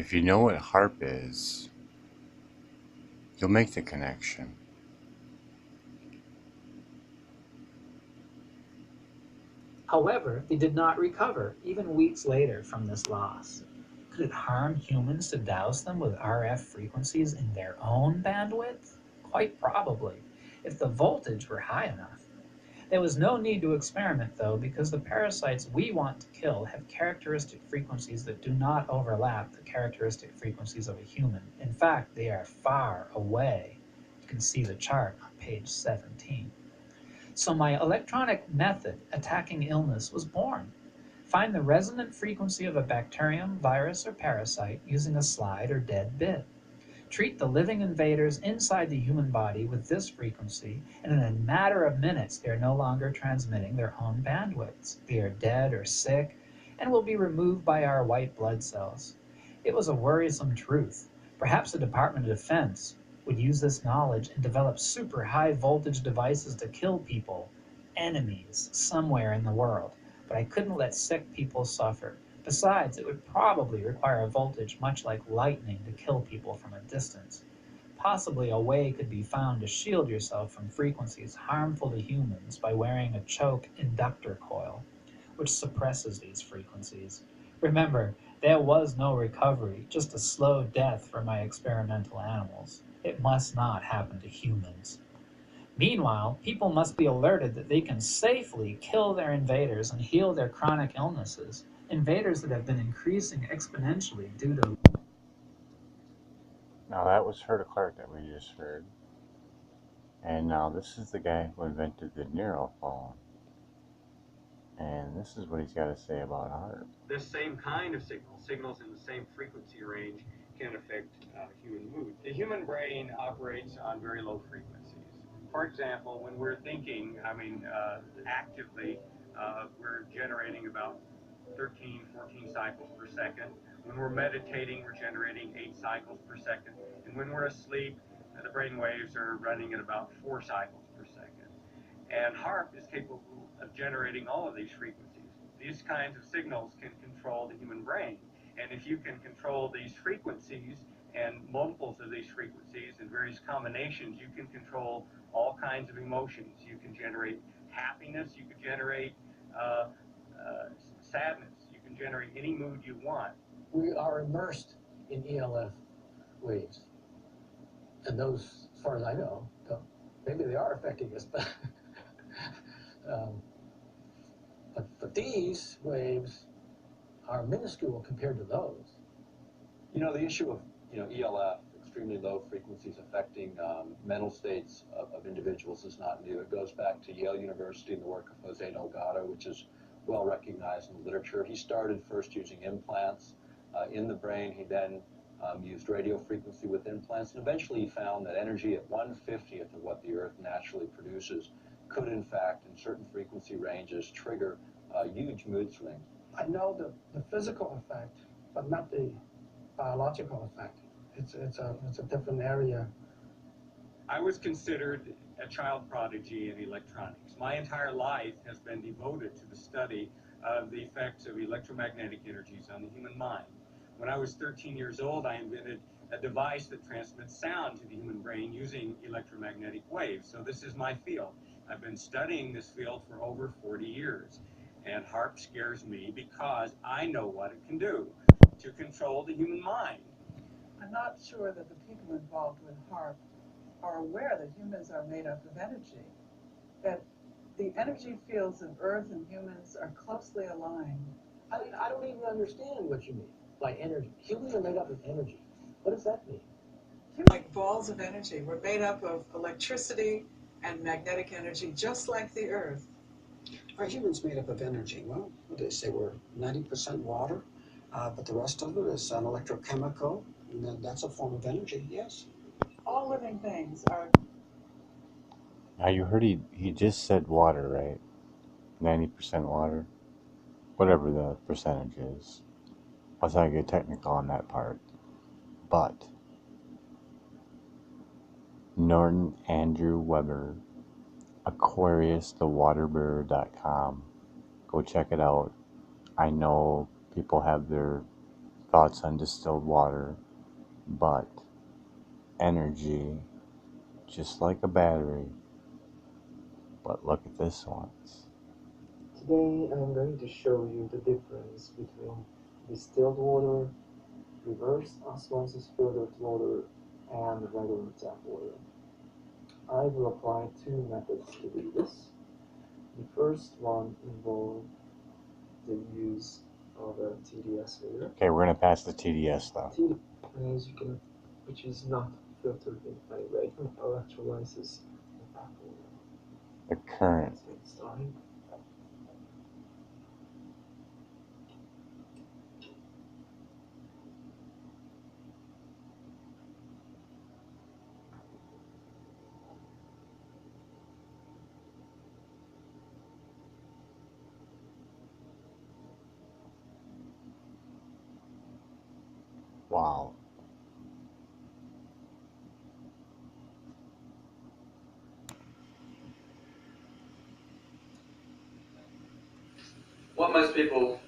If you know what HARP is, you'll make the connection. However, they did not recover, even weeks later, from this loss. Could it harm humans to douse them with RF frequencies in their own bandwidth? Quite probably, if the voltage were high enough. There was no need to experiment, though, because the parasites we want to kill have characteristic frequencies that do not overlap the characteristic frequencies of a human. In fact, they are far away. You can see the chart on page 17. So my electronic method attacking illness was born. Find the resonant frequency of a bacterium, virus, or parasite using a slide or dead bit. Treat the living invaders inside the human body with this frequency, and in a matter of minutes they are no longer transmitting their own bandwidths. They are dead or sick and will be removed by our white blood cells. It was a worrisome truth. Perhaps the Department of Defense would use this knowledge and develop super high voltage devices to kill people, enemies, somewhere in the world. But I couldn't let sick people suffer. Besides, it would probably require a voltage much like lightning to kill people from a distance. Possibly a way could be found to shield yourself from frequencies harmful to humans by wearing a choke inductor coil, which suppresses these frequencies. Remember, there was no recovery, just a slow death for my experimental animals. It must not happen to humans. Meanwhile, people must be alerted that they can safely kill their invaders and heal their chronic illnesses, invaders that have been increasing exponentially due to. Now that was Herta Clark that we just heard. And now this is the guy who invented the neurophone. And this is what he's got to say about HARP. This same kind of signals in the same frequency range, can affect human mood. The human brain operates on very low frequencies. For example, when we're thinking, actively, we're generating about 13, 14 cycles per second. When we're meditating, we're generating 8 cycles per second. And when we're asleep, the brain waves are running at about 4 cycles per second. And HARP is capable of generating all of these frequencies. These kinds of signals can control the human brain. And if you can control these frequencies and multiples of these frequencies and various combinations, you can control all kinds of emotions. You can generate happiness, you can generate sadness, you can generate any mood you want. We are immersed in ELF waves. And those, as far as I know, maybe they are affecting us, but but these waves are minuscule compared to those. The issue of ELF, extremely low frequencies affecting mental states of individuals, is not new. It goes back to Yale University and the work of Jose Delgado, which is well recognized in the literature. He started first using implants in the brain. He then used radio frequency with implants, and eventually he found that energy at 1/50th of what the Earth naturally produces could, in fact, in certain frequency ranges, trigger huge mood swings. I know the physical effect, but not the biological effect. It's a different area. I was considered a child prodigy in electronics. My entire life has been devoted to the study of the effects of electromagnetic energies on the human mind. When I was 13 years old, I invented a device that transmits sound to the human brain using electromagnetic waves. So this is my field. I've been studying this field for over 40 years. And HARP scares me because I know what it can do to control the human mind. I'm not sure that the people involved with HARP are aware that humans are made up of energy, that the energy fields of Earth and humans are closely aligned. I don't even understand what you mean by energy. Humans are made up of energy. What does that mean? Like balls of energy. We're made up of electricity and magnetic energy, just like the Earth. Are humans made up of energy? Well, they say we're 90% water, but the rest of it is an electrochemical, and that's a form of energy, yes. All living things are. Now you heard he just said water, right? 90% water? Whatever the percentage is. Let's not get technical on that part. But Norton Andrew Weber, AquariusTheWaterbird.com. Go check it out. I know people have their thoughts on distilled water, but energy, just like a battery. But look at this one. Today I'm going to show you the difference between distilled water, reverse osmosis filtered water, and regular tap water. I will apply two methods to do this. The first one involves the use of a TDS filter. Okay, we're gonna pass the TDS stuff. Which is not filtered in any way, and electrolyzes the tap water. The current. Let's get started. Wow. What most people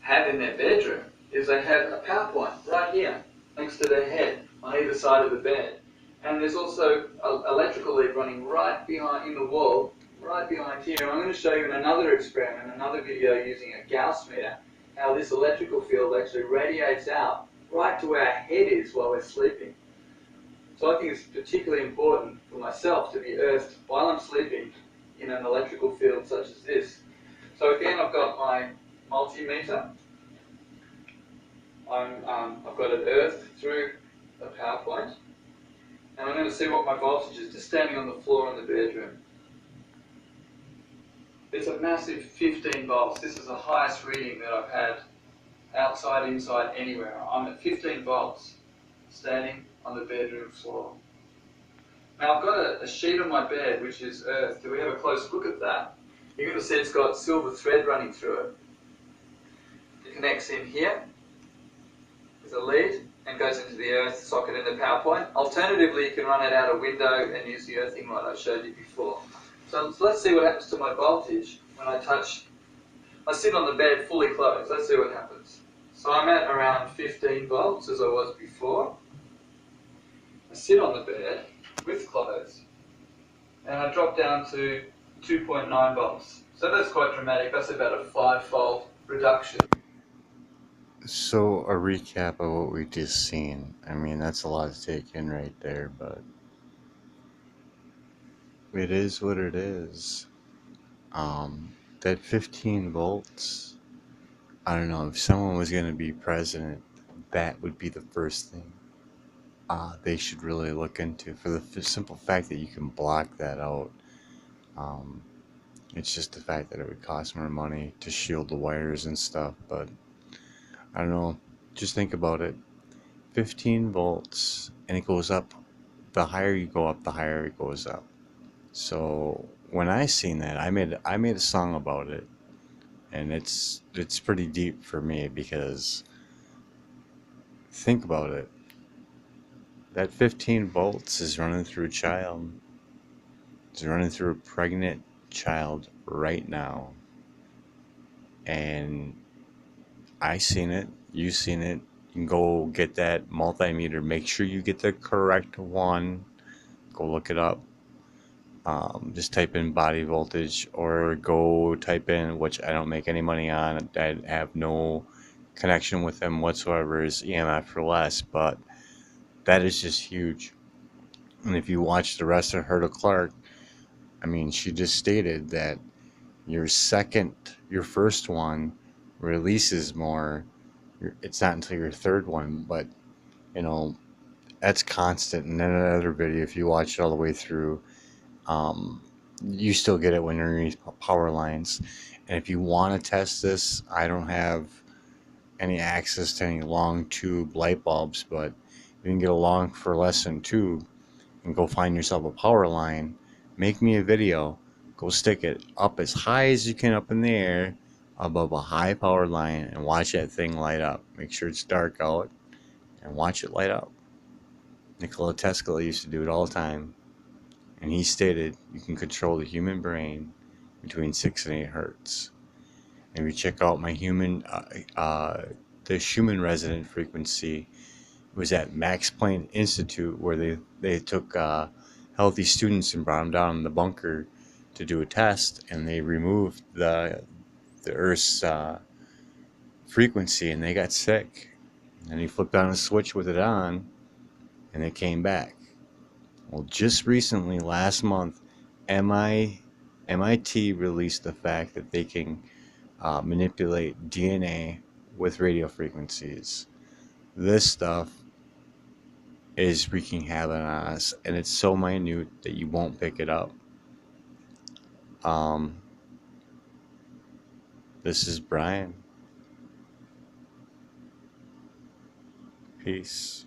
have in their bedroom is they have a power point right here next to their head on either side of the bed. And there's also an electrical lead running right behind in the wall, right behind here. And I'm going to show you in another experiment, another video using a Gauss meter, how this electrical field actually radiates out right to where our head is while we're sleeping. So I think it's particularly important for myself to be earthed while I'm sleeping in an electrical field such as this. So again, I've got my multimeter. I've got it earthed through the power point, and I'm going to see what my voltage is just standing on the floor in the bedroom. It's a massive 15 volts. This is the highest reading that I've had outside, inside, anywhere. I'm at 15 volts standing on the bedroom floor. Now I've got a sheet on my bed which is earthed. Do we have a close look at that? You're going to see it's got silver thread running through it. It connects in here with a lead and goes into the earth socket in the power point. Alternatively, you can run it out a window and use the earthing rod I showed you before. So let's see what happens to my voltage when I sit on the bed fully closed. Let's see what happens. So I'm at around 15 volts as I was before. I sit on the bed with clothes and I drop down to 2.9 volts. So that's quite dramatic. That's about a 5-fold reduction. So a recap of what we just seen. I mean, that's a lot to take in right there, but it is what it is. That 15 volts, I don't know, if someone was going to be president, that would be the first thing they should really look into, for the simple fact that you can block that out. It's just the fact that it would cost more money to shield the wires and stuff, but I don't know, just think about it. 15 volts, and it goes up. The higher you go up, the higher it goes up. So when I seen that, I made a song about it, and it's pretty deep for me, because think about it. That 15 volts is running through a child. It's running through a pregnant child right now. And I seen it, you seen it. You can go get that multimeter. Make sure you get the correct one. Go look it up. Just type in body voltage, or go type in, which I don't make any money on, I have no connection with them whatsoever, is EMF for less, but that is just huge. And if you watch the rest of Herta Clark, I mean, she just stated that your first one releases more. It's not until your third one, but you know, that's constant. And then another video, if you watch it all the way through, you still get it when you're underneath power lines. And if you want to test this, I don't have any access to any long tube light bulbs, but you can get a long fluorescent tube and go find yourself a power line, make me a video, go stick it up as high as you can up in the air above a high power line, and watch that thing light up. Make sure it's dark out and watch it light up. Nikola Tesla used to do it all the time, and he stated you can control the human brain between 6 and 8 hertz. And if you check out my human the Schumann resonant frequency was at Max Planck Institute, where they took healthy students and brought them down in the bunker to do a test, and they removed the Earth's frequency, and they got sick. And he flipped on a switch with it on, and it came back. Well, just recently, last month, MIT released the fact that they can manipulate DNA with radio frequencies. This stuff is wreaking havoc on us, and it's so minute that you won't pick it up. This is Brian. Peace.